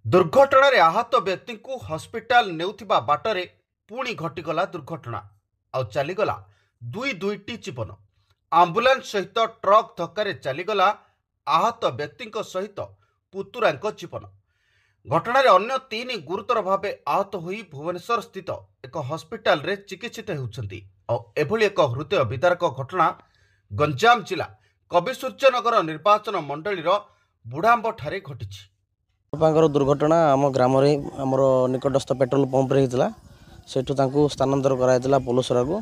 दुर्घटन आहत व्यक्ति को हॉस्पिटल नेउथिबा बाटरे पुणी घटीगला दुर्घटना आउ चलीगला दुईटी जीवन। आंबुलांस सहित ट्रक धक्का चलीगला आहत व्यक्ति सहित पुतुरा जीवन। घटना अन्य तीन गुरुतर भाव आहत होई भुवनेश्वर स्थित एक हॉस्पिटल रे चिकित्सित होउछंती। एभली एक हृदय विदारक घटना गंजाम जिला कविसूर्यनगर निर्वाचन मंडलीर बुढ़ांब ठारे घटिछि। बापांकर दुर्घटना आम ग्राम आमर निकटस्थ पेट्रोल पंप होता सेठू स्थानांतर कराइला पोलसरा को।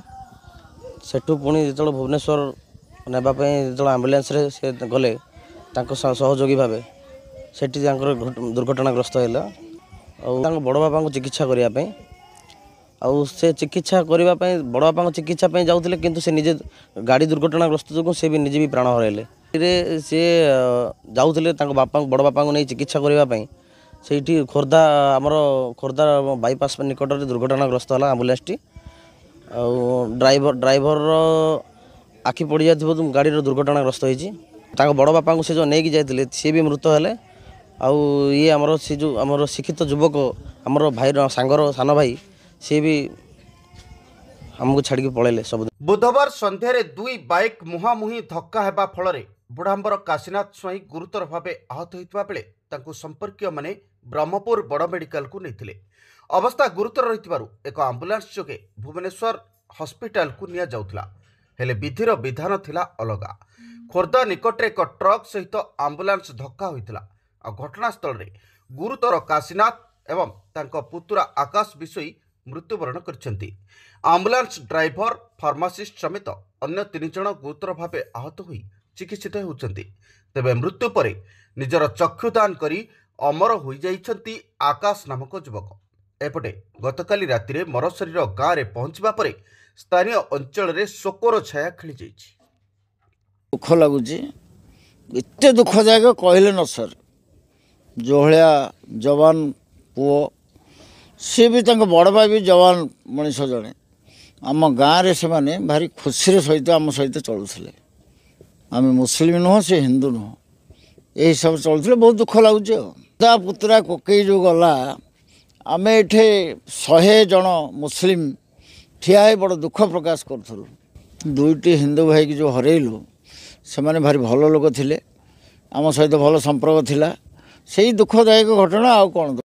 सेठू पुणी जो भुवनेश्वर नापी जो आम्बुलांस से गले सहयोगी भाव से दुर्घटनाग्रस्त है। बड़ बापा को चिकित्सा करने से चिकित्सा करने बड़ बापा चिकित्सा जाते किंतु से निजे गाड़ी दुर्घटनाग्रस्त जो से भी निजे भी प्राण हरइले। सी जाऊे बापा बड़ बापा को नहीं चिकित्सा करने से खोर्धा आमर खोर्धा बाईपास निकट में दुर्घटनाग्रस्त है आम्बुलांस टी। ड्राइवर आखि पड़ जाए गाड़ी दुर्घटनाग्रस्त हो बड़ बापा को से जो नहीं जाते सी भी मृत है। ये आमर से जो आमर शिक्षित युवक आमर भाई सांगर सान भाई सी भी हमको छाड़ी पलैले सब। बुधवार संध्यारे दुई बाइक मुहांमुही धक्का हेबा फଳରେ बुढ़ांबर काशीनाथ स्वाई गुरुतर भाव आहत होता बेले तांको संपर्कीय माने ब्रह्मपुर बड़ मेडिकल को नहीं। अवस्था गुरुतर रही एक आंबुलांस जोगे भुवनेश्वर हॉस्पिटल को निया जाउथला। हेले विधिर विधान थिला अलगा। खोर्धा निकटरे एक ट्रक सहित आंबुलांस धक्का होइतिला। घटनास्थल रे गुरुतर काशीनाथ एवं तांको पुतुरा आकाश विषयी मृत्युवरण करछंती। आंबुलांस ड्राइवर फार्मासिस्ट समेत अन्य 3 जण गुरुतर भाव आहत होई चिकित्सित होउछंती। तेबे मृत्यु परे निजर चक्षुदान करी अमर होई जाइछंती आकाश नामक युवक। एपटे गतकाली रातिरे मरशरीर गाँव में पहुंचवा परे स्थानीय अंचल रे शोकर छाया खेली जाइछि। दुख लगुच एत दुखदायक कहले न सर। जो भाया जवान पुओ सी भी बड़ भाई भी जवान मनीष जड़े आम गाँव में से माने भारी खुशी सहित आम सहित चलुले। आम मुस्लिम नुह से हिंदू नुह यही सब चलुले। बहुत दुख लगुच। पुतरा कोकई जो गला आम एठे 100 जन मुस्लिम ठिया बड़ दुख प्रकाश करूँ। दुईटी हिंदू भाई की जो हरइलु से माने भारी भल लोक थे आम सहित भल संपर्क थिला। से दुखदायक घटना आउ कौन।